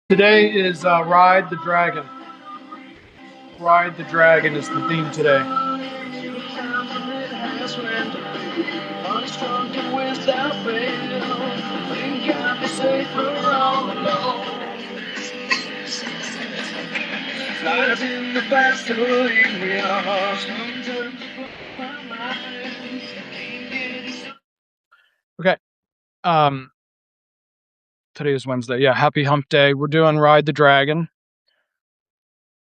Today is Ride the Dragon. Ride the Dragon is the theme today. Okay. Today is Wednesday. Yeah, happy hump day. We're doing Ride the Dragon.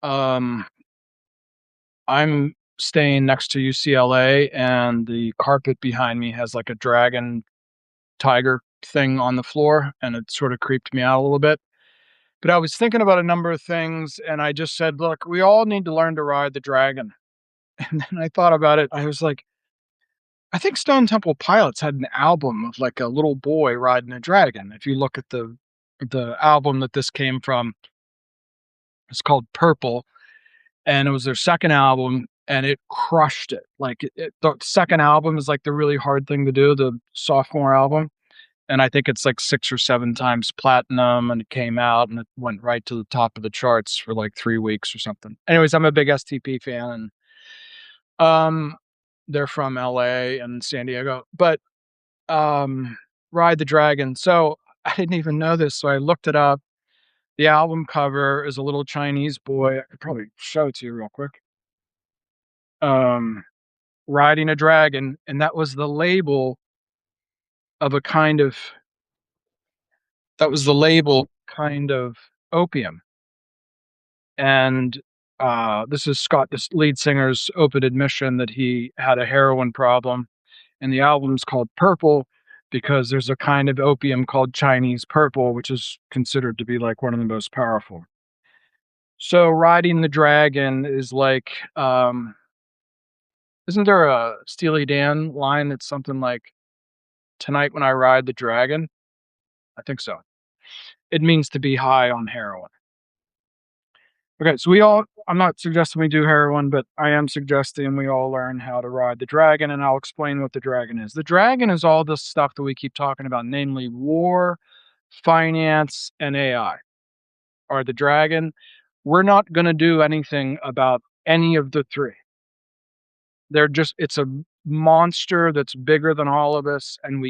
I'm staying next to UCLA, and the carpet behind me has like a dragon tiger thing on the floor, and it sort of creeped me out a little bit. But I was thinking about a number of things, and I just said, look, we all need to learn to ride the dragon. And then I thought about it. I was like, I think Stone Temple Pilots had an album of like a little boy riding a dragon. If you look at the album that this came from, it's called Purple, and it was their second album, and it crushed it. Like the second album is like the really hard thing to do, the sophomore album, and I think it's like 6 or 7 times platinum, and it came out and it went right to the top of the charts for like 3 weeks or something. Anyways, I'm a big STP fan, and they're from LA and San Diego, but Ride the Dragon. So I didn't even know this, so I looked it up. The album cover is a little Chinese boy. I could probably show it to you real quick. Riding a dragon, and that was the label of a kind of opium. And this is Scott, this lead singer's open admission that he had a heroin problem, and the album's called Purple because there's a kind of opium called Chinese purple, which is considered to be like one of the most powerful. So riding the dragon is like, isn't there a Steely Dan line that's something like, "Tonight when I ride the dragon"? I think so. It means to be high on heroin. Okay, so I'm not suggesting we do heroin, but I am suggesting we all learn how to ride the dragon, and I'll explain what the dragon is. The dragon is all this stuff that we keep talking about, namely war, finance, and AI are the dragon. We're not going to do anything about any of the three. It's a monster that's bigger than all of us, and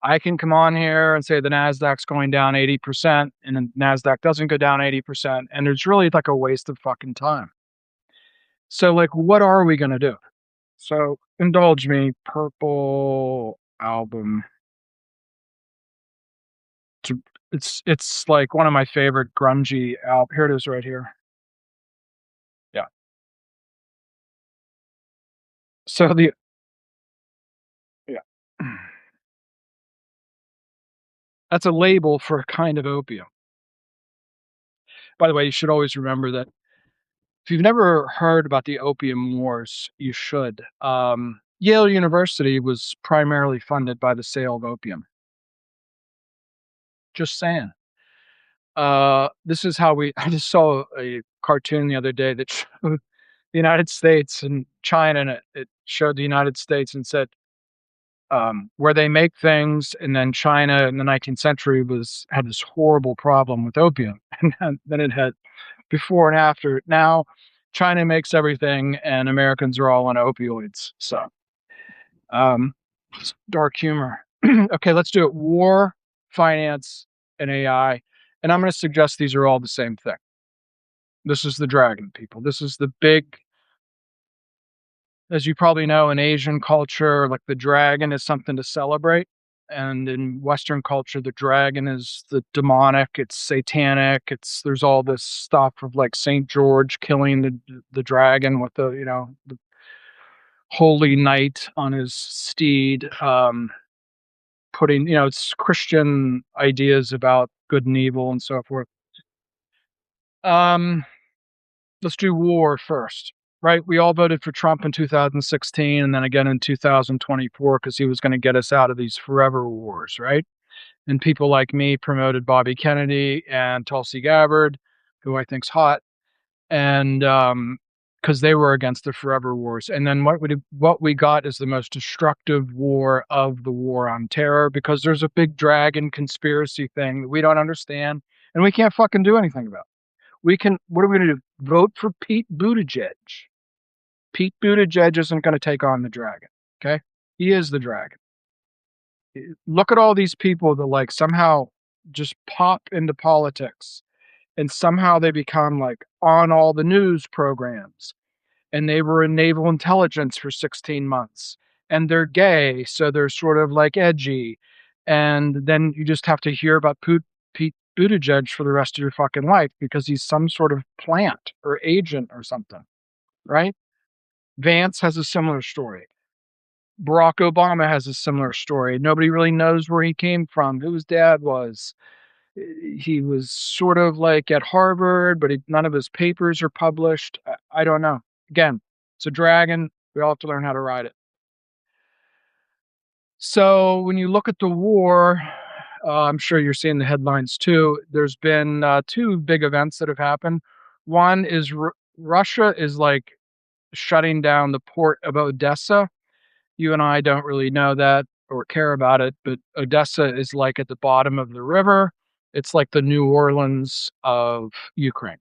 I can come on here and say the Nasdaq's going down 80%, and the Nasdaq doesn't go down 80%, and it's really like a waste of fucking time. So, like, what are we gonna do? So, indulge me, Purple album. It's like one of my favorite grungy Here it is right here. Yeah. So yeah. That's a label for a kind of opium. By the way, you should always remember that if you've never heard about the Opium Wars, you should. Yale University was primarily funded by the sale of opium. Just saying. This is how I just saw a cartoon the other day that showed the United States and China, and it showed the United States and said, where they make things, and then China in the 19th century had this horrible problem with opium, and then it had before and after. Now China makes everything, and Americans are all on opioids. So, it's dark humor. Okay, let's do it. War, finance, and AI. And I'm going to suggest these are all the same thing. This is the dragon, people. This is the big, as you probably know, in Asian culture, like the dragon is something to celebrate. And in Western culture, the dragon is the demonic, it's satanic, there's all this stuff of like Saint George killing the dragon with the holy knight on his steed, putting, it's Christian ideas about good and evil and so forth. Let's do war first, right? We all voted for Trump in 2016 and then again in 2024 because he was going to get us out of these forever wars, right? And people like me promoted Bobby Kennedy and Tulsi Gabbard, who I think's hot, and because they were against the forever wars. And then what we got is the most destructive war of the war on terror, because there's a big dragon conspiracy thing that we don't understand, and we can't fucking do anything about it. What are we gonna do? Vote for Pete Buttigieg. Pete Buttigieg isn't gonna take on the dragon, okay? He is the dragon. Look at all these people that, like, somehow just pop into politics, and somehow they become, like, on all the news programs, and they were in naval intelligence for 16 months, and they're gay, so they're sort of, like, edgy, and then you just have to hear about Pete Buttigieg for the rest of your fucking life because he's some sort of plant or agent or something, right? Vance has a similar story. Barack Obama has a similar story. Nobody really knows where he came from, who his dad was. He was sort of like at Harvard, but none of his papers are published. I don't know. Again, it's a dragon. We all have to learn how to ride it. So when you look at the war, I'm sure you're seeing the headlines too. There's been two big events that have happened. One is Russia is like shutting down the port of Odessa. You and I don't really know that or care about it, but Odessa is like at the bottom of the river. It's like the New Orleans of Ukraine.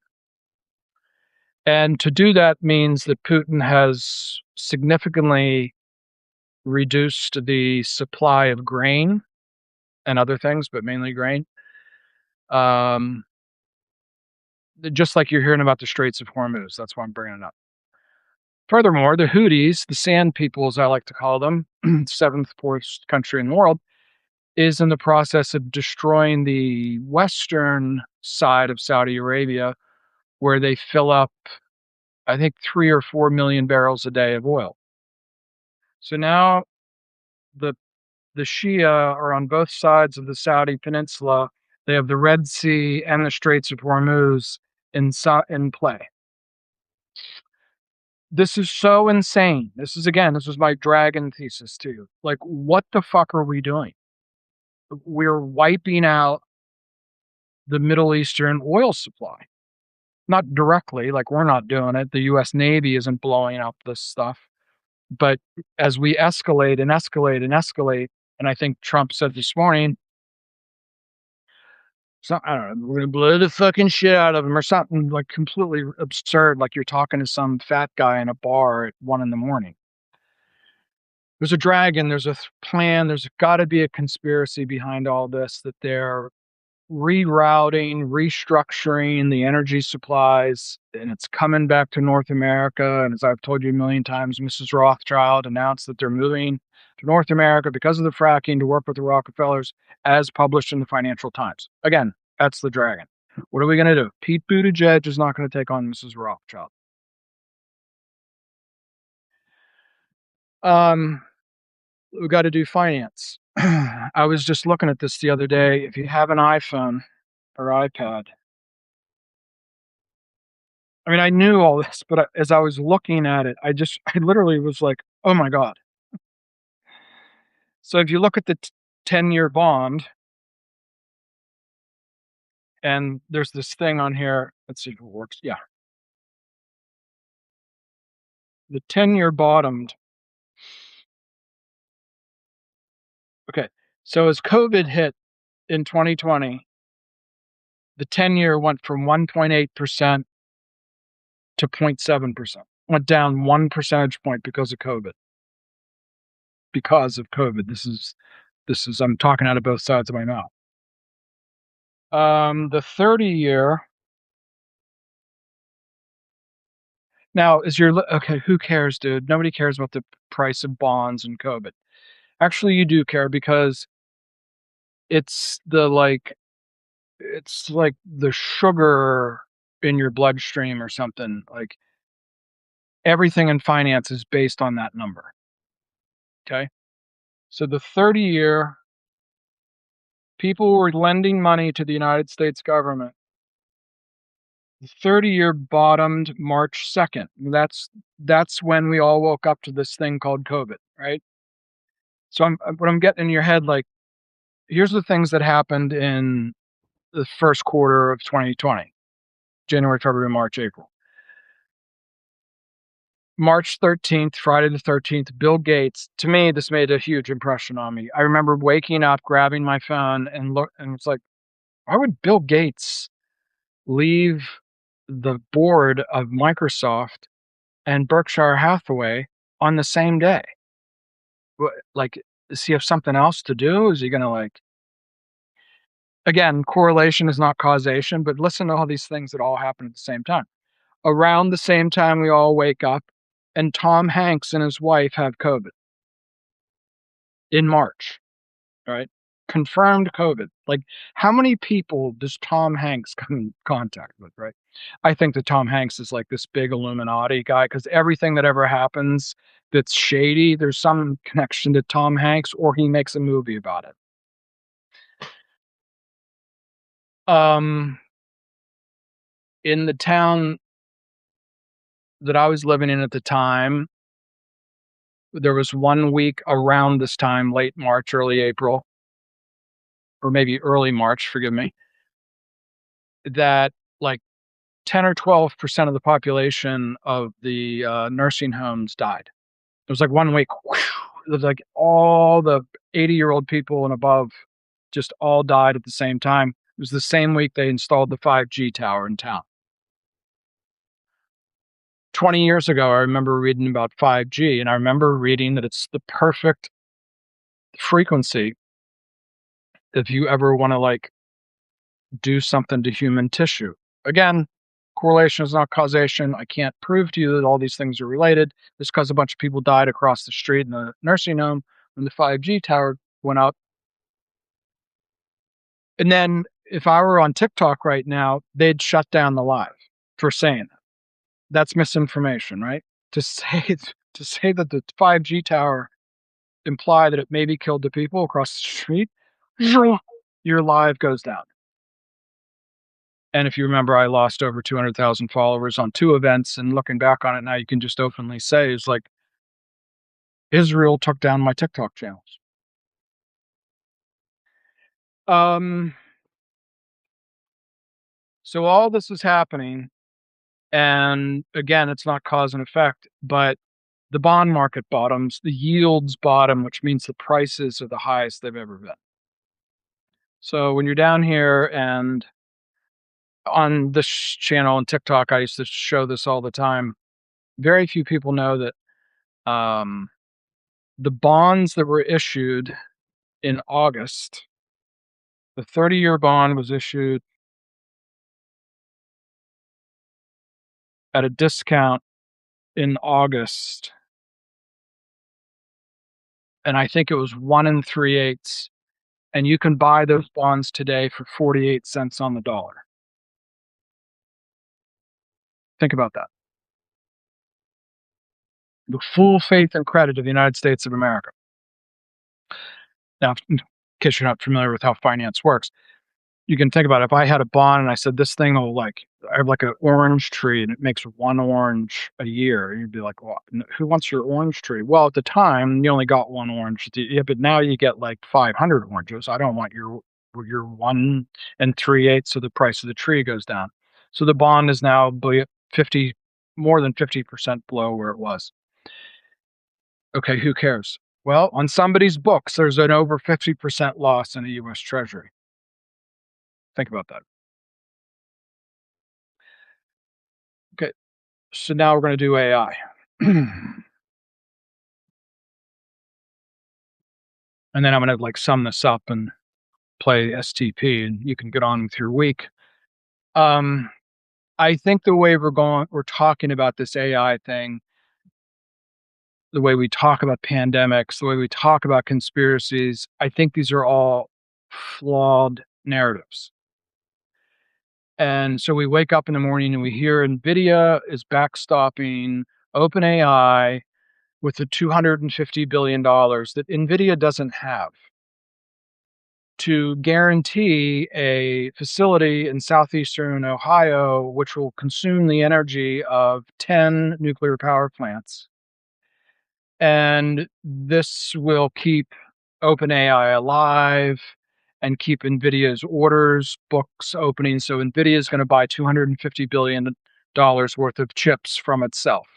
And to do that means that Putin has significantly reduced the supply of grain and other things, but mainly grain. Um, just like you're hearing about the Straits of Hormuz. That's why I'm bringing it up. Furthermore, the Houthis, the sand people, as I like to call them, seventh poorest country in the world, is in the process of destroying the western side of Saudi Arabia, where they fill up, I think, 3 or 4 million barrels a day of oil. So now the the Shia are on both sides of the Saudi peninsula. They have the Red Sea and the Straits of Hormuz in play. This is so insane. This was my dragon thesis to you. Like, what the fuck are we doing? We're wiping out the Middle Eastern oil supply. Not directly, like we're not doing it. The US Navy isn't blowing up this stuff. But as we escalate and escalate and escalate, and I think Trump said this morning, so I don't know, we're gonna blow the fucking shit out of them or something like completely absurd, like you're talking to some fat guy in a bar at 1 a.m. There's a dragon, there's a plan, there's gotta be a conspiracy behind all this, that they're rerouting, restructuring the energy supplies, and it's coming back to North America. And as I've told you a million times, Mrs. Rothschild announced that they're moving to North America because of the fracking to work with the Rockefellers, as published in the Financial Times. Again, that's the dragon. What are we going to do? Pete Buttigieg is not going to take on Mrs. Rothschild. We got to do finance. I was just looking at this the other day. If you have an iPhone or iPad, I mean, I knew all this, but as I was looking at it, I literally was like, "Oh my god." So if you look at the 10-year bond, and there's this thing on here, let's see if it works. Yeah. The 10-year bottomed. Okay. So as COVID hit in 2020, the 10-year went from 1.8% to 0.7%. Went down 1 percentage point because of COVID. Because of COVID. This is I'm talking out of both sides of my mouth. The 30-year. Now, okay, who cares, dude? Nobody cares about the price of bonds and COVID. Actually, you do care because it's it's like the sugar in your bloodstream or something. Like, everything in finance is based on that number. Okay? So the 30-year, people were lending money to the United States government. The 30-year bottomed March 2nd. That's when we all woke up to this thing called COVID, right? So what I'm getting in your head, like, here's the things that happened in the first quarter of 2020, January, February, March, April. March 13th, Friday the 13th, Bill Gates. To me, this made a huge impression on me. I remember waking up, grabbing my phone, and it's like, Why would Bill Gates leave the board of Microsoft and Berkshire Hathaway on the same day? Like, does he have something else to do? Is he gonna, like, again, correlation is not causation, but listen to all these things that all happen at the same time. Around the same time we all wake up, and Tom Hanks and his wife have COVID in March, right? Confirmed COVID. Like, how many people does Tom Hanks come in contact with, right? I think that Tom Hanks is like this big Illuminati guy because everything that ever happens that's shady, there's some connection to Tom Hanks or he makes a movie about it. Um, in the town that I was living in at the time, there was 1 week around this time, late March, early April, or maybe early March, forgive me, that like 10 or 12% of the population of the nursing homes died. It was like 1 week. It was like all the 80-year-old people and above just all died at the same time. It was the same week they installed the 5G tower in town. 20 years ago, I remember reading about 5G, and I remember reading that it's the perfect frequency if you ever want to like do something to human tissue. Again, correlation is not causation. I can't prove to you that all these things are related. Just because a bunch of people died across the street in the nursing home when the 5G tower went up. And then if I were on TikTok right now, they'd shut down the live for saying that. That's misinformation, right? To say to say that the 5G tower implied that it maybe killed the people across the street, your live goes down. And if you remember, I lost over 200,000 followers on 2 events, and looking back on it now, you can just openly say it's like Israel took down my TikTok channels. Um, so all this is happening, and again, it's not cause and effect, but the bond market bottoms, the yields bottom, which means the prices are the highest they've ever been. So when you're down here and on this channel and TikTok, I used to show this all the time. Very few people know that the bonds that were issued in August, the 30-year bond was issued at a discount in August, and I think it was 1 and 3/8, and you can buy those bonds today for 48 cents on the dollar. Think about that. The full faith and credit of the United States of America. Now, in case you're not familiar with how finance works, you can think about it. If I had a bond and I said, "This thing will, like," I have like an orange tree and it makes 1 orange a year, you'd be like, "Well, who wants your orange tree?" Well, at the time, you only got 1 orange. Yeah, but now you get like 500 oranges. I don't want your 1 and 3/8, so the price of the tree goes down. So the bond is now 50, more than 50% below where it was. Okay, who cares? Well, on somebody's books, there's an over 50% loss in the US Treasury. Think about that. Okay, so now we're gonna do AI. And then I'm gonna, like, sum this up and play STP, and you can get on with your week. Um, I think the way we're talking about this AI thing, the way we talk about pandemics, the way we talk about conspiracies, I think these are all flawed narratives. And so we wake up in the morning and we hear NVIDIA is backstopping OpenAI with the $250 billion that NVIDIA doesn't have to guarantee a facility in southeastern Ohio, which will consume the energy of 10 nuclear power plants. And this will keep OpenAI alive and keep NVIDIA's orders books opening. So NVIDIA is going to buy $250 billion worth of chips from itself.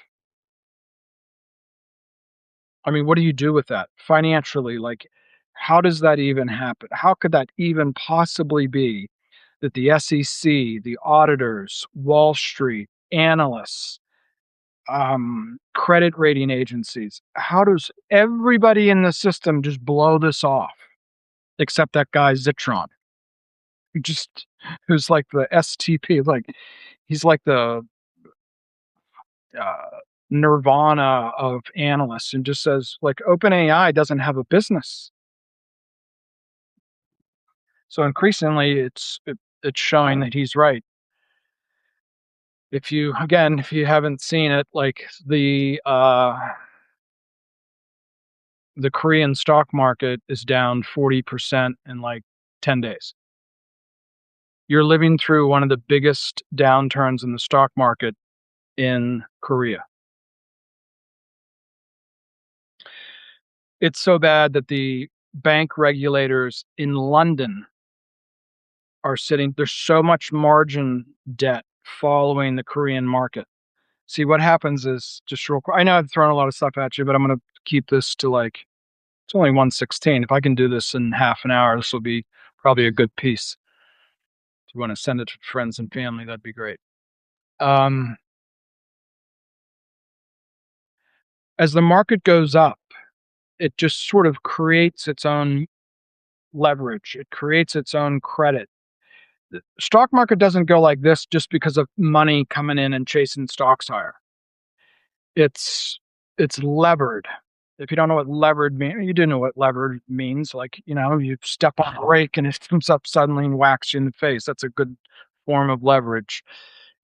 I mean, what do you do with that financially? Like, how does that even happen? How could that even possibly be? that the SEC, the auditors, Wall Street, analysts, credit rating agencies, how does everybody in the system just blow this off except that guy Zitron, who just who's like the STP, like he's like the uh, nirvana of analysts and just says like OpenAI doesn't have a business. So increasingly, it's showing that he's right. If you haven't seen it, like the Korean stock market is down 40% in like 10 days. You're living through one of the biggest downturns in the stock market in Korea. It's so bad that the bank regulators in London are sitting, there's so much margin debt following the Korean market. See, what happens is, just real quick, I know I've thrown a lot of stuff at you, but I'm going to keep this to like, it's only 1:16. If I can do this in half an hour, this will be probably a good piece. If you want to send it to friends and family, that'd be great. Um, as the market goes up, it just sort of creates its own leverage. It creates its own credit. The stock market doesn't go like this just because of money coming in and chasing stocks higher. It's it's levered. If you don't know what levered means, you do know what levered means. Like, you step on a brake and it comes up suddenly and whacks you in the face. That's a good form of leverage.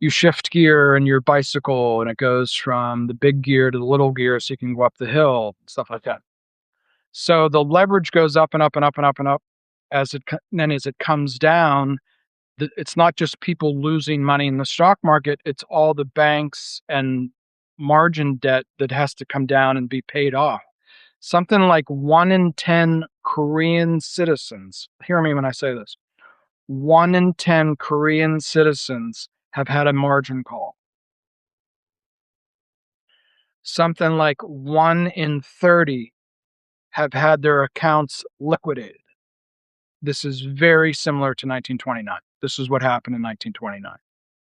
You shift gear in your bicycle and it goes from the big gear to the little gear so you can go up the hill, stuff like that. So the leverage goes up and up and up and up and up then as it comes down, it's not just people losing money in the stock market, it's all the banks and margin debt that has to come down and be paid off. Something like 1 in 10 Korean citizens, hear me when I say this, 1 in 10 Korean citizens have had a margin call. Something like 1 in 30 have had their accounts liquidated. This is very similar to 1929. This is what happened in 1929.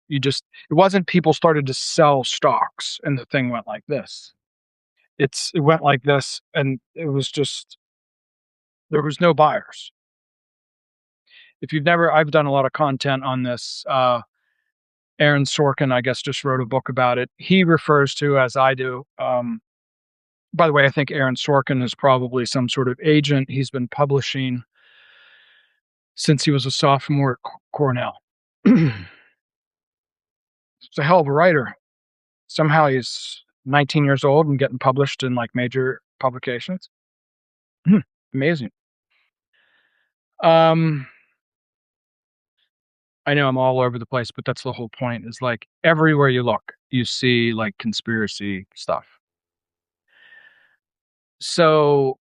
It wasn't people started to sell stocks and the thing went like this. It went like this and it was just, there was no buyers. If you've never, I've done a lot of content on this. Aaron Sorkin, I guess, just wrote a book about it. He refers to, as I do, by the way, I think Aaron Sorkin is probably some sort of agent. He's been publishing since he was a sophomore at Cornell. He's a hell of a writer. Somehow he's 19 years old and getting published in like major publications. Amazing. Um, I know I'm all over the place, but that's the whole point, is like everywhere you look, you see like conspiracy stuff. So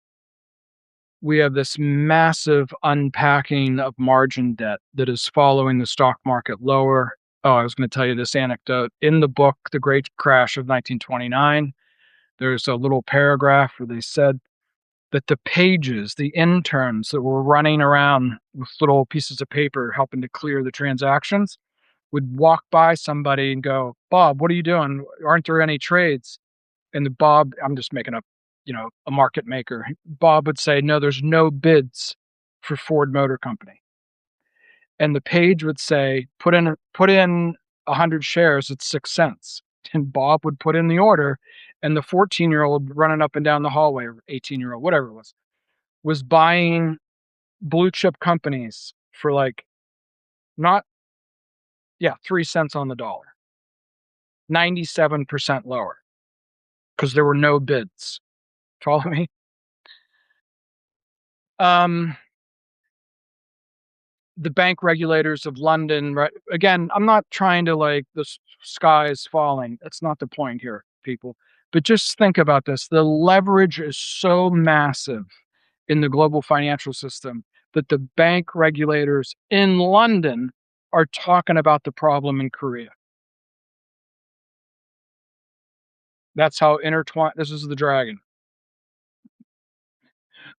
we have this massive unpacking of margin debt that is following the stock market lower. Oh, I was going to tell you this anecdote. In the book, The Great Crash of 1929, there's a little paragraph where they said that the pages, the interns that were running around with little pieces of paper helping to clear the transactions, would walk by somebody and go, "Bob, what are you doing? Aren't there any trades?" And the Bob, I'm just making up, a market maker. Bob would say, "No, there's no bids for Ford Motor Company." And the page would say, "Put in 100 shares at 6 cents." And Bob would put in the order, and the 14-year-old running up and down the hallway, or 18-year-old, whatever it was buying blue chip companies for like, not, yeah, 3 cents on the dollar, 97% lower because there were no bids. Follow me? Um, the bank regulators of London, right? Again, I'm not trying to like sky is falling. That's not the point here, people. But just think about this. The leverage is so massive in the global financial system that the bank regulators in London are talking about the problem in Korea. That's how intertwined this is. The dragon.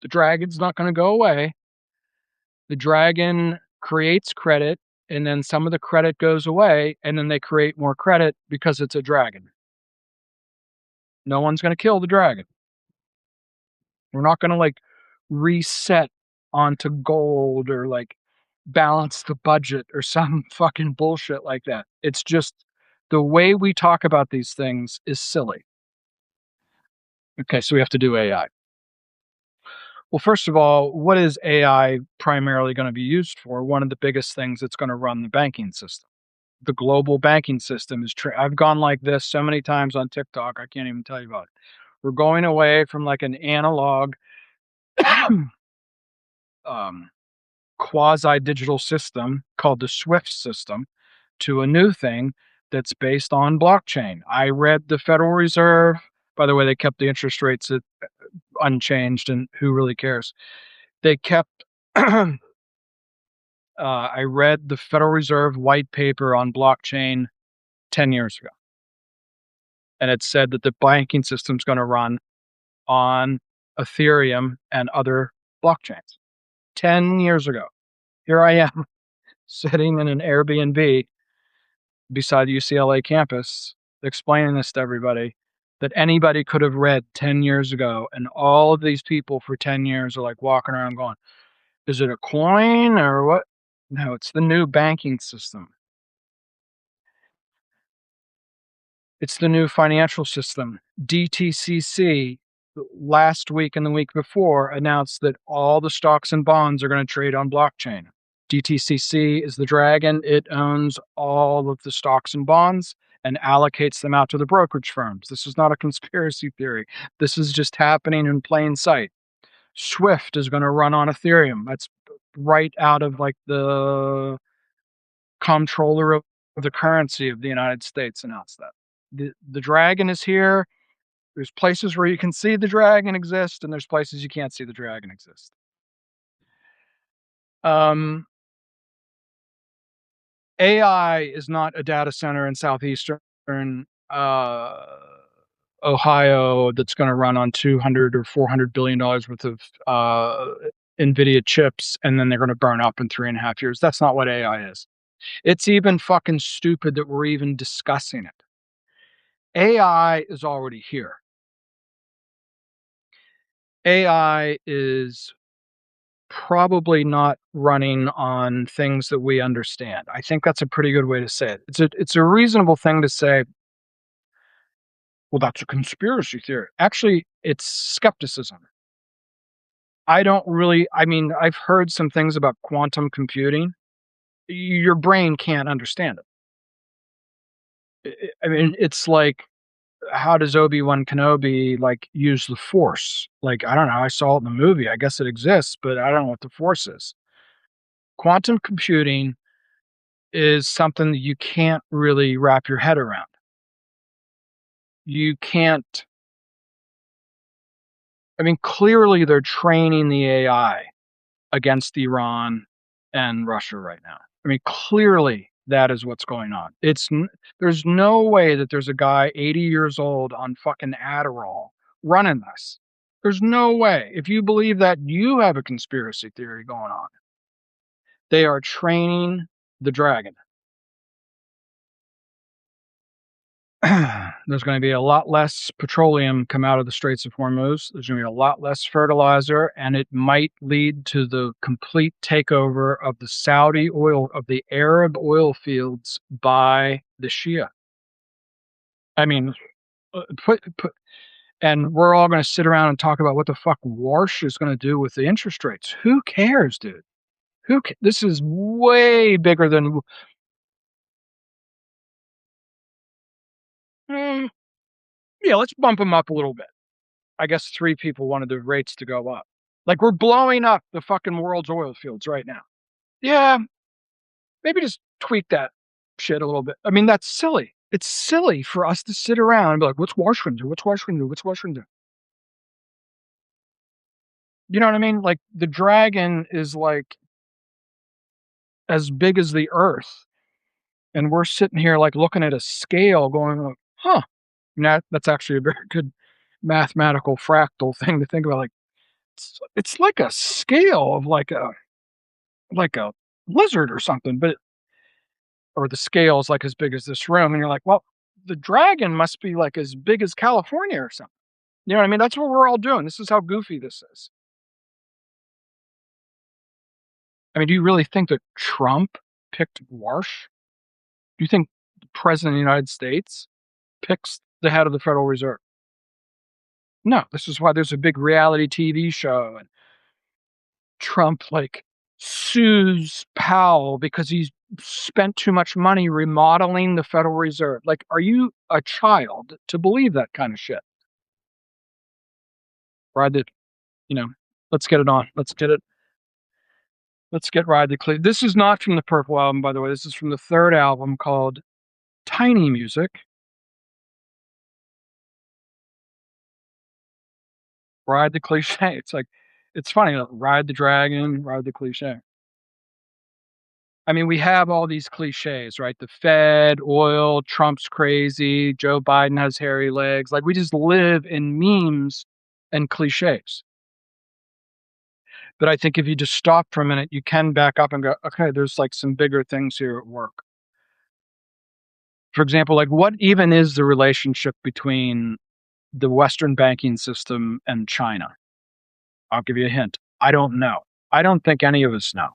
The dragon's not going to go away. The dragon creates credit. and then some of the credit goes away, and then they create more credit because it's a dragon. No one's gonna kill the dragon. We're not gonna, like, reset onto gold or, like, balance the budget or some fucking bullshit like that. It's just the way we talk about these things is silly. Okay, so we have to do AI. Well, first of all, what is AI primarily gonna be used for? One of the biggest things that's gonna run the banking system. The global banking system is I've gone like this so many times on TikTok, I can't even tell you about it. We're going away from, like, an analog, um, quasi-digital system called the SWIFT system to a new thing that's based on blockchain. I read the Federal Reserve, by the way, they kept the interest rates at unchanged, and who really cares? They kept I read the Federal Reserve white paper on blockchain 10 years ago, and it said that the banking system's gonna run on Ethereum and other blockchains. 10 years ago. Here I am sitting in an Airbnb beside the UCLA campus explaining this to everybody that anybody could have read 10 years ago, and all of these people for 10 years are, like, walking around going, "Is it a coin or what?" No, it's the new banking system. It's the new financial system. DTCC last week and the week before announced that all the stocks and bonds are gonna trade on blockchain. DTCC is the dragon. It owns all of the stocks and bonds and allocates them out to the brokerage firms. This is not a conspiracy theory. This is just happening in plain sight. Swift is gonna run on Ethereum. That's right out of, like, the comptroller of the currency of the United States announced that. The dragon is here. There's places where you can see the dragon exist, and there's places you can't see the dragon exist. Um, AI is not a data center in southeastern uh, Ohio that's going to run on 200 or 400 billion dollars worth of NVIDIA chips, and then they're going to burn up in 3.5 years. That's not what AI is. It's even fucking stupid that we're even discussing it. AI is already here. AI is probably not running on things that we understand. I think that's a pretty good way to say it. It's a reasonable thing to say, well, that's a conspiracy theory. Actually, it's skepticism. I mean, I've heard some things about quantum computing. Your brain can't understand it. I mean, it's like, how does Obi-Wan Kenobi, like, use the Force? Like, I don't know. I saw it in the movie. I guess it exists, but I don't know what the Force is. Quantum computing is something that you can't really wrap your head around. You can't I mean, clearly they're training the AI against Iran and Russia right now. I mean, clearly that is what's going on. There's no way that there's a guy 80 years old on fucking Adderall running this. There's no way. If you believe that, you have a conspiracy theory going on. They are training the dragon. There's going to be a lot less petroleum come out of the Straits of Hormuz. There's going to be a lot less fertilizer, and it might lead to the complete takeover of the Arab oil fields by the Shia. I mean, and we're all going to sit around and talk about what the fuck Warsh is going to do with the interest rates. Who cares, dude? This is way bigger than. Mm, yeah, let's bump them up a little bit. I guess 3 people wanted the rates to go up. Like, we're blowing up the fucking world's oil fields right now. Yeah, maybe just tweak that shit a little bit. I mean, that's silly. It's silly for us to sit around and be like, "What's Washington do? What's Washington do? What's Washington do?" You know what I mean? Like, the dragon is, like, as big as the Earth, and we're sitting here, like, looking at a scale going like, "Huh." That's actually a very good mathematical fractal thing to think about, like, it's like a scale of like a lizard or something, but or the scale's like as big as this room, and you're like, well, the dragon must be like as big as California or something. You know what I mean? That's what we're all doing. This is how goofy this is. I mean, do you really think that Trump picked Warsh? Do you think the president of the United States picks the head of the Federal Reserve? No, this is why there's a big reality TV show, and Trump like sues Powell because he's spent too much money remodeling the Federal Reserve. Like, are you a child to believe that kind of shit? Ride the, you know, let's get it on. Let's get it. Let's get Ride the Cliff. This is not from the Purple album, by the way. This is from the third album called Tiny Music. Ride the Cliche. It's like, it's funny. Like, ride the dragon, ride the cliche. I mean, we have all these cliches, right? The Fed, oil, Trump's crazy, Joe Biden has hairy legs. Like, we just live in memes and cliches. But I think if you just stop for a minute, you can back up and go, okay, there's like some bigger things here at work. For example, like, what even is the relationship between the Western banking system and China? I'll give you a hint. I don't know. I don't think any of us know.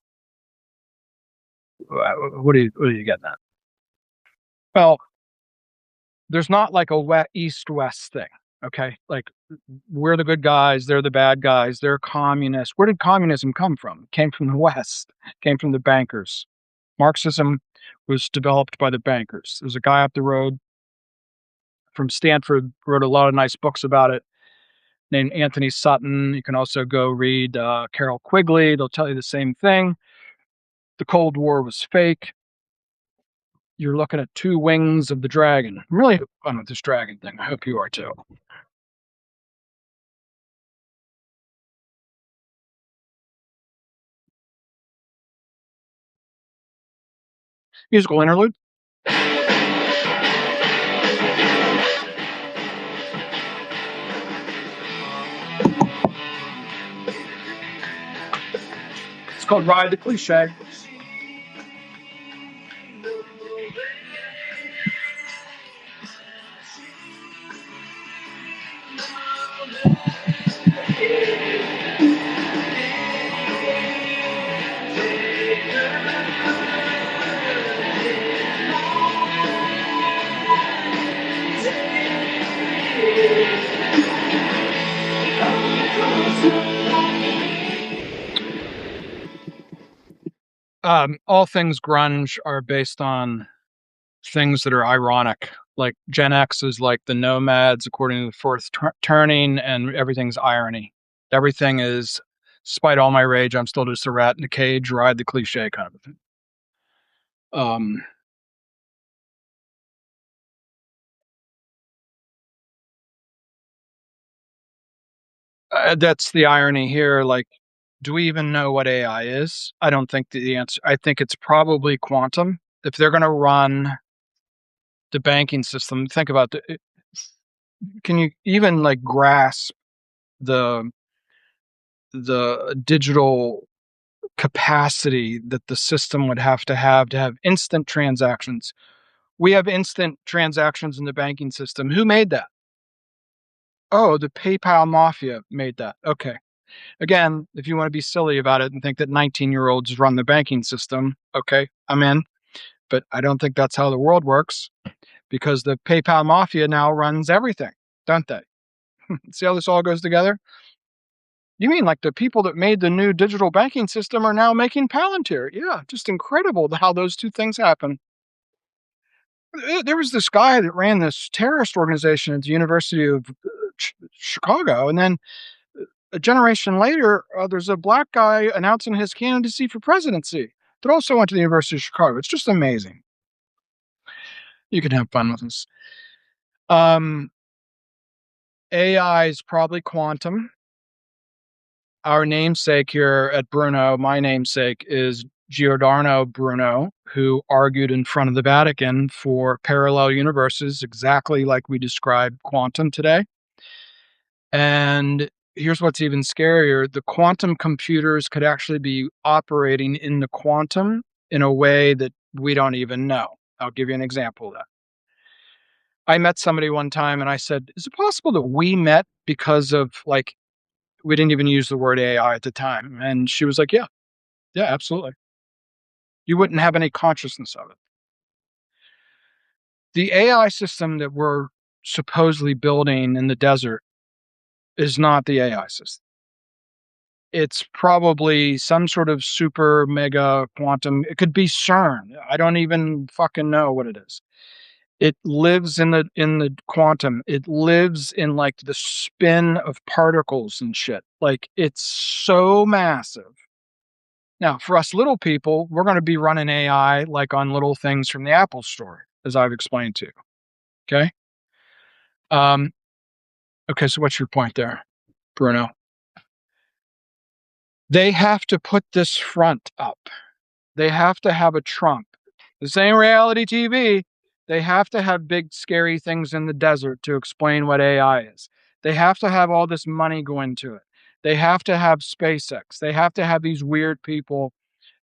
What are you getting at? Well, there's not like a east-west thing, okay? Like, we're the good guys, they're the bad guys, they're communists. Where did communism come from? It came from the West. It came from the bankers. Marxism was developed by the bankers. There's a guy up the road from Stanford who wrote a lot of nice books about it, named Anthony Sutton. You can also go read Carol Quigley. They'll tell you the same thing. The Cold War was fake. You're looking at two wings of the dragon. I'm really having fun with this dragon thing. I hope you are too. Musical interlude. It's called Ride the Cliche. All things grunge are based on things that are ironic. Like Gen X is like the nomads, according to the fourth turning, and everything's irony. Everything is, despite all my rage, I'm still just a rat in a cage, ride the cliche kind of a thing. That's the irony here. Like, do we even know what AI is? I don't think the answer. I think it's probably quantum. If they're going to run the banking system, think about can you even like grasp the digital capacity that the system would have to have instant transactions? We have instant transactions in the banking system. Who made that? Oh, the PayPal mafia made that. Okay. Again, if you want to be silly about it and think that 19-year-olds run the banking system, okay, I'm in. But I don't think that's how the world works, because the PayPal mafia now runs everything, don't they? See how this all goes together? You mean like the people that made the new digital banking system are now making Palantir? Yeah, just incredible how those two things happen. There was this guy that ran this terrorist organization at the University of Chicago, and then a generation later, there's a black guy announcing his candidacy for presidency that also went to the University of Chicago. It's just amazing. You can have fun with this. AI is probably quantum. Our namesake here at Bruno, my namesake, is Giordano Bruno, who argued in front of the Vatican for parallel universes, exactly like we described quantum today. And here's what's even scarier. The quantum computers could actually be operating in the quantum in a way that We don't even know. I'll give you an example of that. I met somebody one time and I said, "Is it possible that we met because of like," we didn't even use the word AI at the time. And she was like, "Yeah, yeah, absolutely. You wouldn't have any consciousness of it." The AI system that we're supposedly building in the desert is not the AI system. It's probably some sort of super mega quantum. It could be CERN. I don't even fucking know what it is. It lives in the quantum. It lives in like the spin of particles and shit. Like it's so massive. Now, for us little people, we're going to be running AI like on little things from the Apple store, as I've explained to you. Okay. Um, okay. So what's your point there, Bruno? They have to put this front up. They have to have a Trump. This ain't reality TV. They have to have big, scary things in the desert to explain what AI is. They have to have all this money go into it. They have to have SpaceX. They have to have these weird people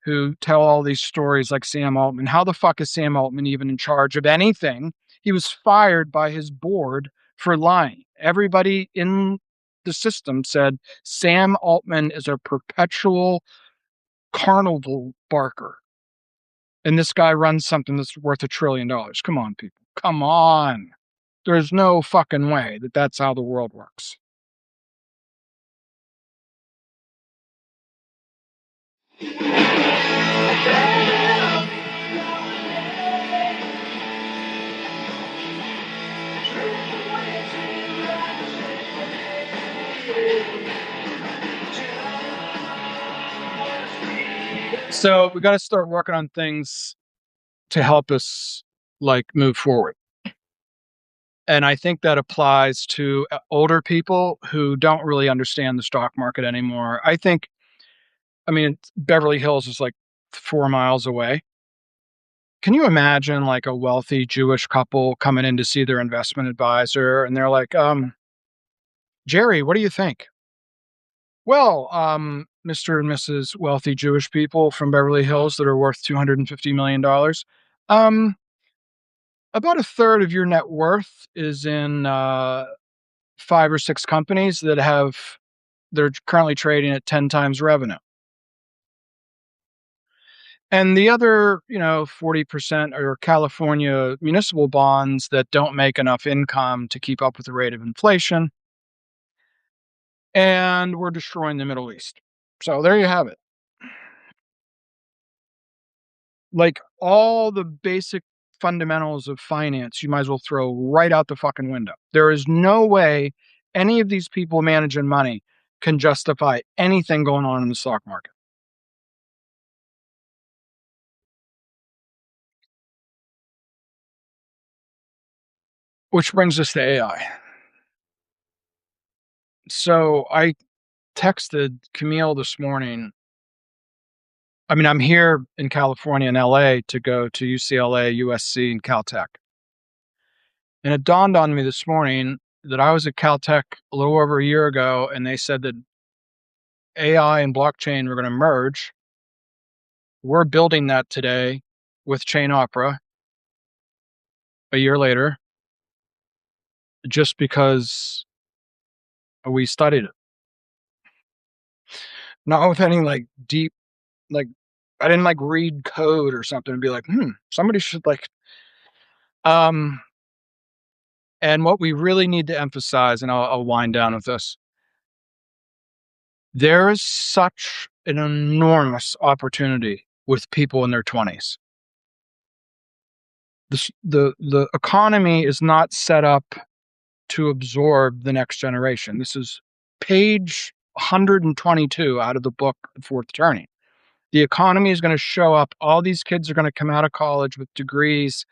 who tell all these stories like Sam Altman. How the fuck is Sam Altman even in charge of anything? He was fired by his board for lying. Everybody in the system said Sam Altman is a perpetual carnival barker. And this guy runs something that's worth $1 trillion. Come on, people. Come on. There's no fucking way that that's how the world works. So we got to start working on things to help us like move forward. And I think that applies to older people who don't really understand the stock market anymore. I mean, Beverly Hills is like 4 miles away. Can you imagine like a wealthy Jewish couple coming in to see their investment advisor and they're like, Jerry, what do you think? Well, Mr. and Mrs. Wealthy Jewish people from Beverly Hills that are worth $250 million. Um, about a third of your net worth is in 5 or 6 companies that they're currently trading at 10 times revenue. And the other, 40% are California municipal bonds that don't make enough income to keep up with the rate of inflation. And we're destroying the Middle East. So there you have it. Like all the basic fundamentals of finance, you might as well throw right out the fucking window. There is no way any of these people managing money can justify anything going on in the stock market. Which brings us to AI. So I texted Camille this morning. I mean, I'm here in California in LA to go to UCLA, USC, and Caltech. And it dawned on me this morning that I was at Caltech a little over a year ago, and they said that AI and blockchain were going to merge. We're building that today with Chain Opera a year later, just because we studied it. Not with any like deep, like, I didn't like read code or something and be like, somebody should like, um, and what we really need to emphasize, and I'll wind down with this, there is such an enormous opportunity with people in their 20s. The economy is not set up to absorb the next generation. This is page 122 out of the book, The Fourth Turning. The economy is going to show up. All these kids are going to come out of college with degrees.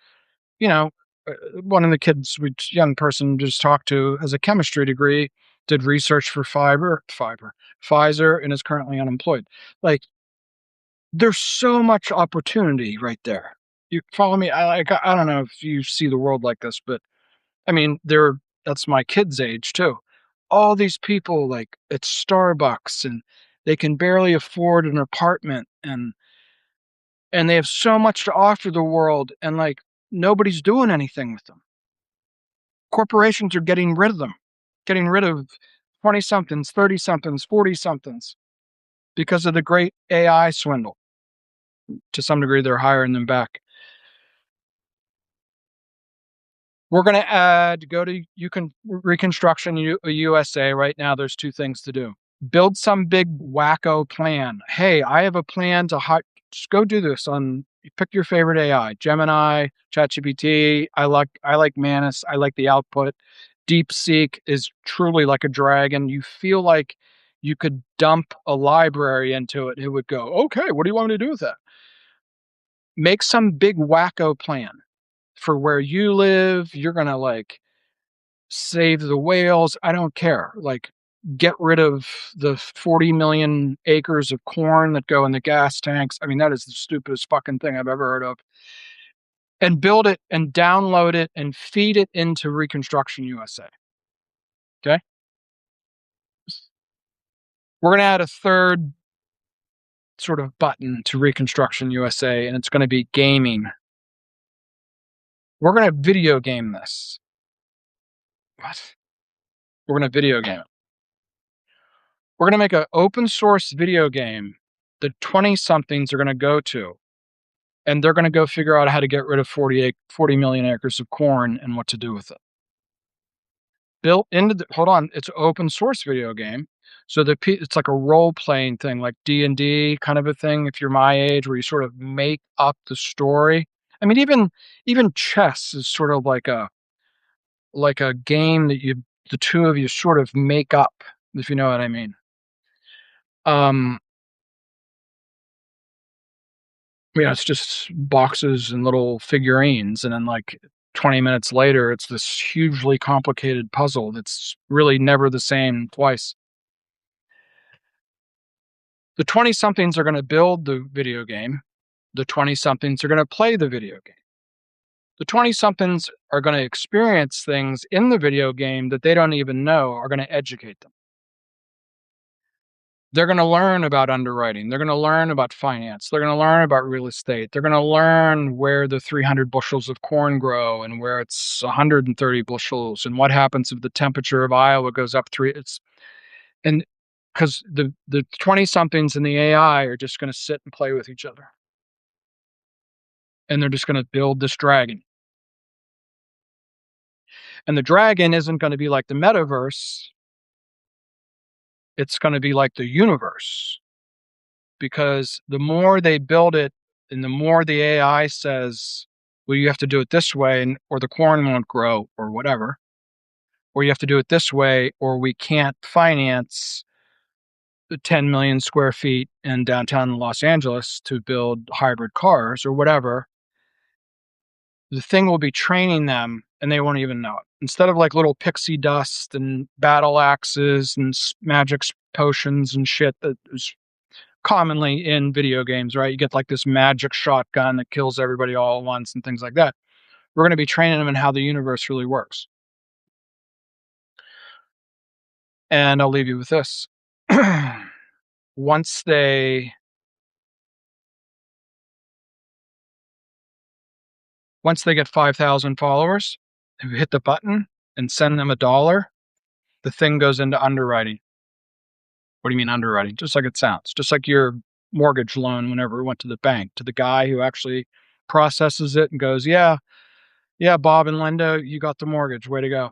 You know, one of the kids, which young person just talked to, has a chemistry degree, did research for Pfizer, and is currently unemployed. Like, there's so much opportunity right there. You follow me? I don't know if you see the world like this, but I mean, that's my kid's age too. All these people like at Starbucks and they can barely afford an apartment and and they have so much to offer the world, and like nobody's doing anything with them. Corporations are getting rid of them, getting rid of 20 somethings, 30 somethings, 40 somethings because of the great AI swindle. To some degree, they're hiring them back. We're going to go to Reconstruction USA right now. There's two things to do. Build some big wacko plan. Hey, I have a plan to just go do this on, pick your favorite AI, Gemini, ChatGPT. I like Manus. I like the output. DeepSeek is truly like a dragon. You feel like you could dump a library into it. It would go, okay, what do you want me to do with that? Make some big wacko plan for where you live. You're going to like save the whales. I don't care. Like, get rid of the 40 million acres of corn that go in the gas tanks. I mean, that is the stupidest fucking thing I've ever heard of. And build it and download it and feed it into Reconstruction USA. Okay. We're going to add a third sort of button to Reconstruction USA, and it's going to be gaming. We're going to video game this. What? We're going to video game it. We're going to make an open source video game that 20 somethings are going to go to, and they're going to go figure out how to get rid of 40 million acres of corn and what to do with it. Built into it's an open source video game. So it's like a role playing thing, like D&D kind of a thing. If you're my age, where you sort of make up the story. I mean, even chess is sort of like a game that the two of you sort of make up, if you know what I mean. It's just boxes and little figurines, and then like 20 minutes later, it's this hugely complicated puzzle that's really never the same twice. The 20 somethings are going to build the video game. The 20 somethings are going to play the video game. The 20 somethings are going to experience things in the video game that they don't even know are going to educate them. They're going to learn about underwriting. They're going to learn about finance. They're going to learn about real estate. They're going to learn where the 300 bushels of corn grow and where it's 130 bushels, and what happens if the temperature of Iowa goes up and because the 20 somethings and the AI are just going to sit and play with each other. And they're just going to build this dragon. And the dragon isn't going to be like the metaverse. It's going to be like the universe. Because the more they build it and the more the AI says, well, you have to do it this way, or the corn won't grow or whatever, or you have to do it this way, or we can't finance the 10 million square feet in downtown Los Angeles to build hybrid cars or whatever, the thing will be training them and they won't even know it. Instead of like little pixie dust and battle axes and magic potions and shit that is commonly in video games, right? You get like this magic shotgun that kills everybody all at once and things like that. We're going to be training them in how the universe really works. And I'll leave you with this. Once they get 5,000 followers, if you hit the button and send them $1, the thing goes into underwriting. What do you mean underwriting? Just like it sounds. Just like your mortgage loan whenever it went to the bank, to the guy who actually processes it and goes, yeah, Bob and Linda, you got the mortgage. Way to go.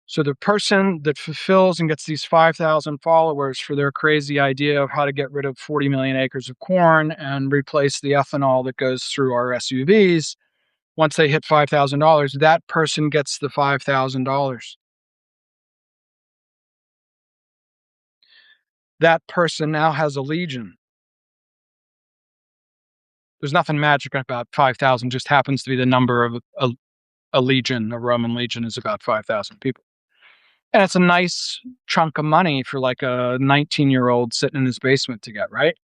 So the person that fulfills and gets these 5,000 followers for their crazy idea of how to get rid of 40 million acres of corn and replace the ethanol that goes through our SUVs, once they hit $5,000, that person gets the $5,000. That person now has a legion. There's nothing magic about 5,000, just happens to be the number of a legion. A Roman legion is about 5,000 people. And it's a nice chunk of money for like a 19-year-old sitting in his basement to get, right?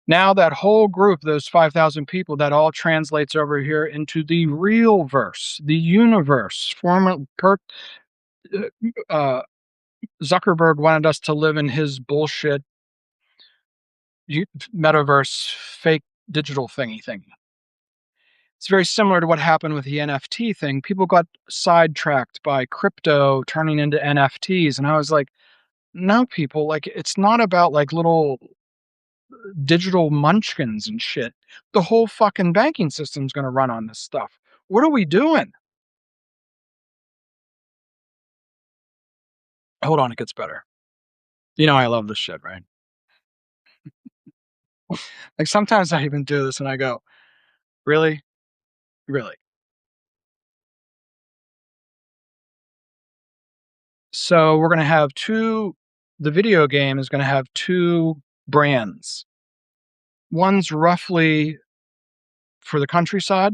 Now that whole group, those 5,000 people, that all translates over here into the real verse, the universe. Zuckerberg wanted us to live in his bullshit metaverse fake digital thingy thing. It's very similar to what happened with the NFT thing. People got sidetracked by crypto turning into NFTs, and I was like, no, people, like, it's not about like little digital munchkins and shit. The whole fucking banking system's going to run on this stuff. What are we doing? Hold on, it gets better. You know, I love this shit, right? Like sometimes I even do this and I go, really? Really? So we're going to have the video game is going to have two brands. One's roughly for the countryside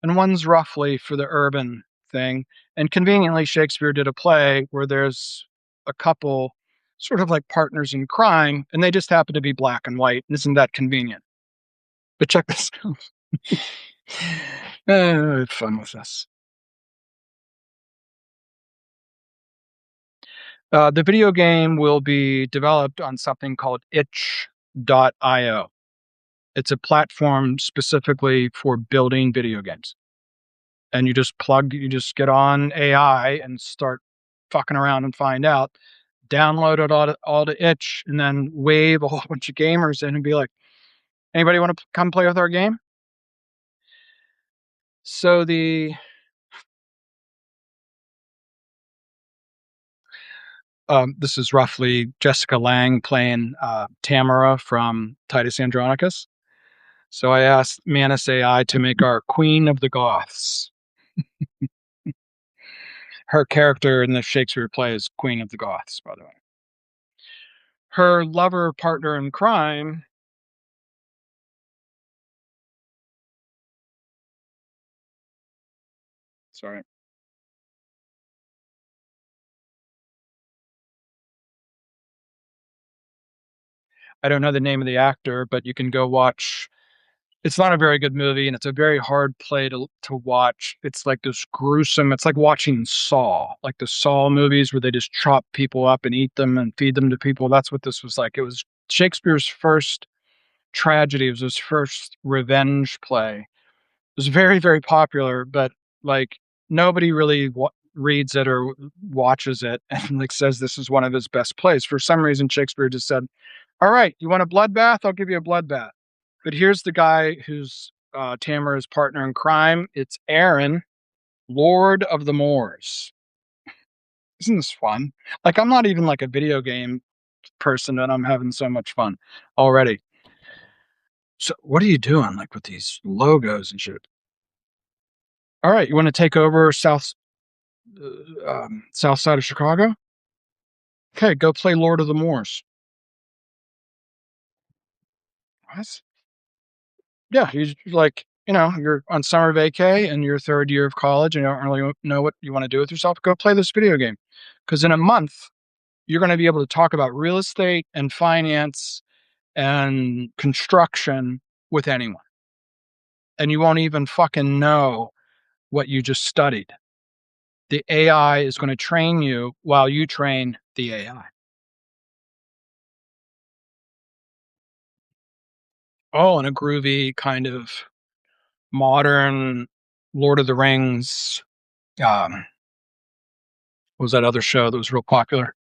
and one's roughly for the urban thing. And conveniently, Shakespeare did a play where there's a couple sort of like partners in crime, and they just happen to be black and white. Isn't that convenient? But check this out. Have fun with this. The video game will be developed on something called itch.io. It's a platform specifically for building video games. And you just get on AI and start fucking around and find out, download it all to itch, and then wave a whole bunch of gamers in and be like, anybody want to come play with our game? So this is roughly Jessica Lange playing Tamara from Titus Andronicus. So I asked Manus AI to make our Queen of the Goths. Her character in the Shakespeare play is Queen of the Goths, by the way. Her lover, partner in crime. Sorry. I don't know the name of the actor, but you can go watch. It's not a very good movie, and it's a very hard play to watch. It's like this gruesome. It's like watching Saw, like the Saw movies where they just chop people up and eat them and feed them to people. That's what this was like. It was Shakespeare's first tragedy. It was his first revenge play. It was very, very popular, but like nobody really reads it or watches it and like says this is one of his best plays. For some reason, Shakespeare just said, all right, you want a bloodbath? I'll give you a bloodbath. But here's the guy who's Tamara's partner in crime. It's Aaron, Lord of the Moors. Isn't this fun? Like, I'm not even like a video game person, and I'm having so much fun already. So, what are you doing, like, with these logos and shit? All right, you want to take over south side of Chicago? Okay, go play Lord of the Moors. What? Yeah, he's like, you're on summer vacay in your third year of college and you don't really know what you want to do with yourself. Go play this video game. Because in a month, you're going to be able to talk about real estate and finance and construction with anyone. And you won't even fucking know what you just studied. The AI is going to train you while you train the AI. Oh, and a groovy kind of modern Lord of the Rings. What was that other show that was real popular?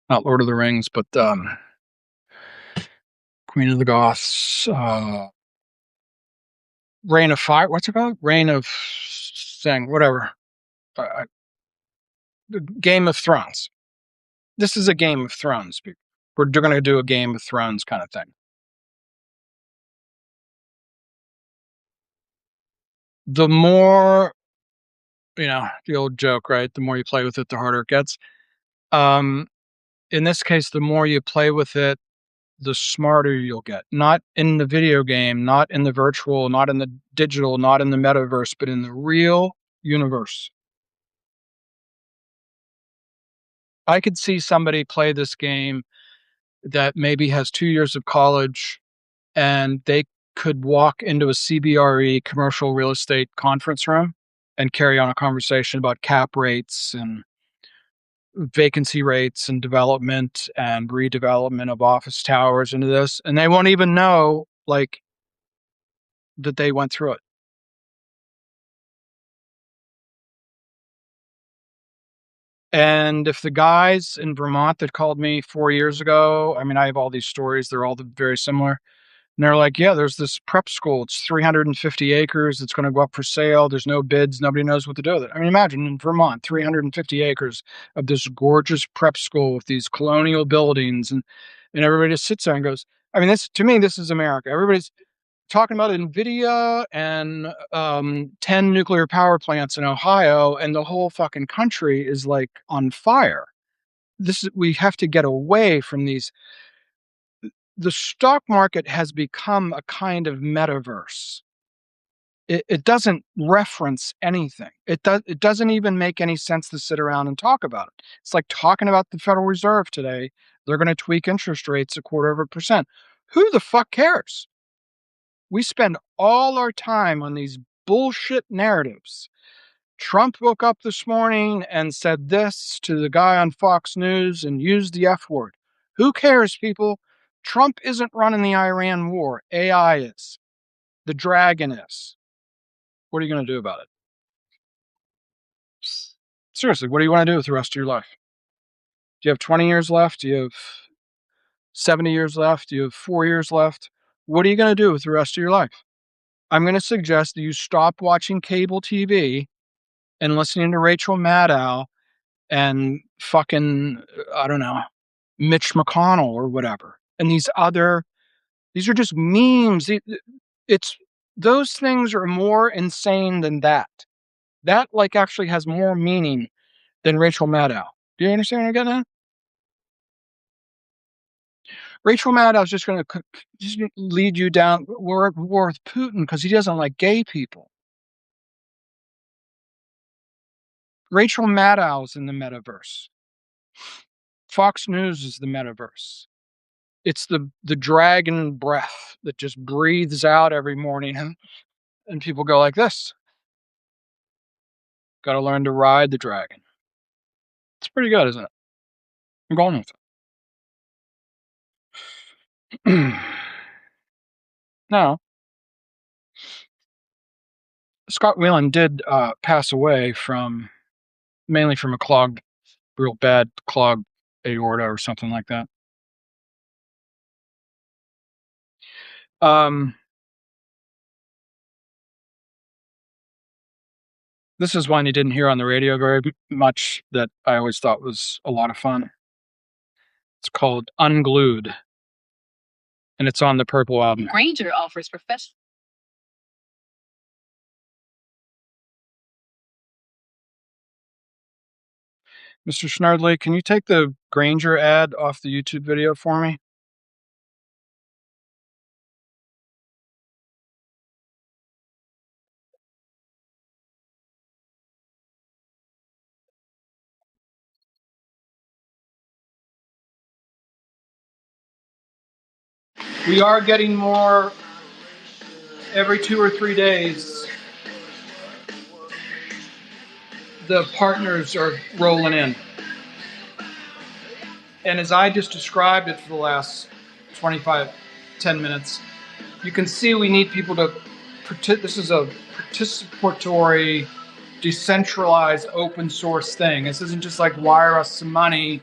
Not Lord of the Rings, but Queen of the Goths, Reign of Fire. What's it called? Reign of Thing, whatever. Uh, Game of Thrones. This is a Game of Thrones. We're going to do a Game of Thrones kind of thing. The more, the old joke, right? The more you play with it, the harder it gets. In this case, the more you play with it, the smarter you'll get. Not in the video game, not in the virtual, not in the digital, not in the metaverse, but in the real universe. I could see somebody play this game that maybe has 2 years of college and they could walk into a CBRE commercial real estate conference room and carry on a conversation about cap rates and vacancy rates and development and redevelopment of office towers into this, and they won't even know, like, that they went through it. And if the guys in Vermont that called me 4 years ago, I mean, I have all these stories, they're all very similar. And they're like, "Yeah, there's this prep school. It's 350 acres. It's gonna go up for sale. There's no bids. Nobody knows what to do with it." I mean, imagine in Vermont, 350 acres of this gorgeous prep school with these colonial buildings, and everybody just sits there and goes, I mean, this to me, this is America. Everybody's talking about NVIDIA and 10 nuclear power plants in Ohio, and the whole fucking country is like on fire. We have to get away from these. The stock market has become a kind of metaverse. It doesn't reference anything. It doesn't even make any sense to sit around and talk about it. It's like talking about the Federal Reserve today. They're going to tweak interest rates 0.25%. Who the fuck cares? We spend all our time on these bullshit narratives. Trump woke up this morning and said this to the guy on Fox News and used the F word. Who cares, people? Trump isn't running the Iran war. AI is. The dragon is. What are you going to do about it? Seriously, what do you want to do with the rest of your life? Do you have 20 years left? Do you have 70 years left? Do you have 4 years left? What are you going to do with the rest of your life? I'm going to suggest that you stop watching cable TV and listening to Rachel Maddow and fucking, I don't know, Mitch McConnell or whatever. And these are just memes. It's those things are more insane than that. That like actually has more meaning than Rachel Maddow. Do you understand what I'm getting at? Rachel Maddow is just going to lead you down war with Putin because he doesn't like gay people. Rachel Maddow is in the metaverse. Fox News is the metaverse. It's the dragon breath that just breathes out every morning, and people go like this. Got to learn to ride the dragon. It's pretty good, isn't it? I'm going with it. Now, Scott Whelan did pass away mainly from a real bad clogged aorta or something like that. This is one you didn't hear on the radio very much that I always thought was a lot of fun. It's called Unglued, and it's on the Purple album. Granger offers professional. Mr. Schnardley, can you take the Granger ad off the YouTube video for me? We are getting more every 2 or 3 days. The partners are rolling in. And as I just described it for the last 10 minutes, you can see we need people to this is a participatory, decentralized, open source thing. This isn't just like wire us some money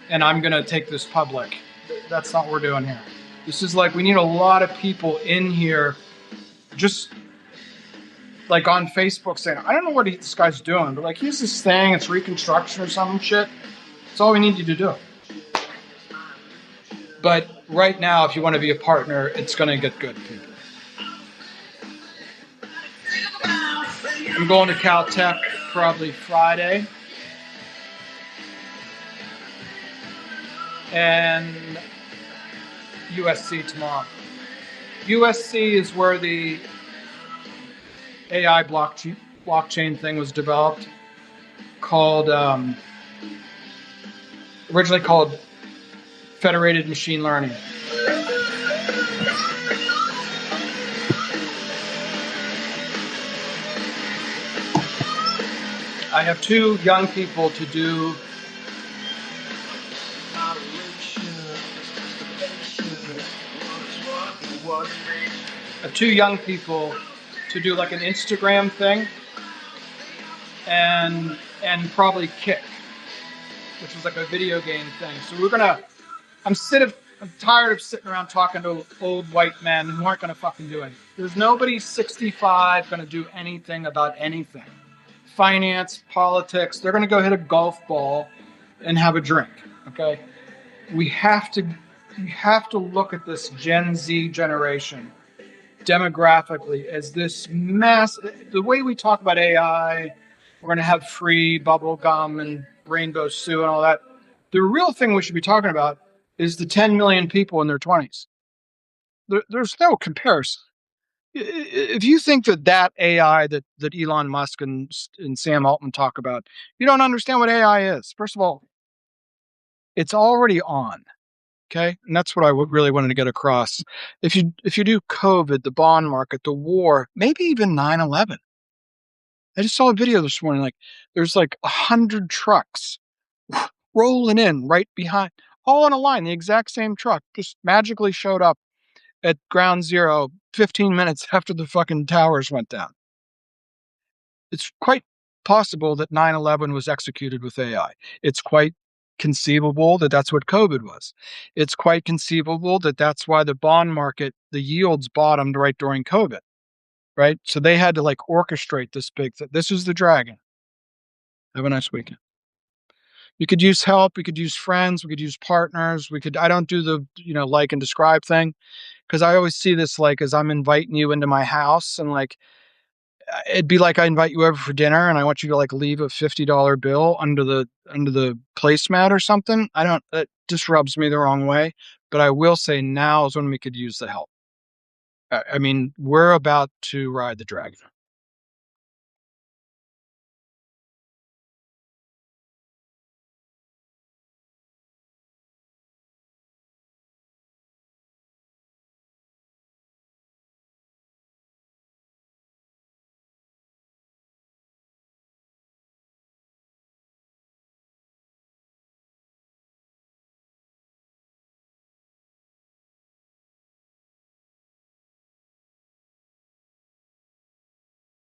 and I'm going to take this public. That's not what we're doing here. This is like we need a lot of people in here just like on Facebook saying, I don't know what this guy's doing, but like here's this thing, it's reconstruction or some shit. That's all we need you to do. But right now, if you want to be a partner, it's going to get good, people. I'm going to Caltech probably Friday. And USC tomorrow. USC is where the AI blockchain thing was developed, originally called Federated Machine Learning. I have 2 young people to do two young people to do like an Instagram thing and probably Kick, which was like a video game thing. So I'm tired of sitting around talking to old white men who aren't gonna fucking do anything. There's nobody 65 gonna do anything about anything. Finance, politics, they're gonna go hit a golf ball and have a drink. Okay? We have to look at this Gen Z generation demographically as this mass. The way we talk about AI, we're going to have free bubble gum and rainbow stew and all that. The real thing we should be talking about is the 10 million people in their 20s. There's no comparison. If you think that AI that Elon Musk and Sam Altman talk about, you don't understand what AI is. First of all, it's already on. Okay, and that's what I really wanted to get across. If you do COVID, the bond market, the war, maybe even 9/11. I just saw a video this morning. Like there's like 100 trucks rolling in right behind, all on a line. The exact same truck just magically showed up at ground zero 15 minutes after the fucking towers went down. It's quite possible that 9/11 was executed with AI. It's quite conceivable that that's what COVID was. It's quite conceivable that that's why the bond market, the yields bottomed right during COVID, right? So they had to like orchestrate this big thing. This is the dragon. Have a nice weekend. You could use help. We could use friends. We could use partners. I don't do the, like and describe thing because I always see this like as I'm inviting you into my house and like, it'd be like I invite you over for dinner and I want you to like leave a $50 bill under the placemat or something. That just rubs me the wrong way. But I will say now is when we could use the help. I mean, we're about to ride the dragon.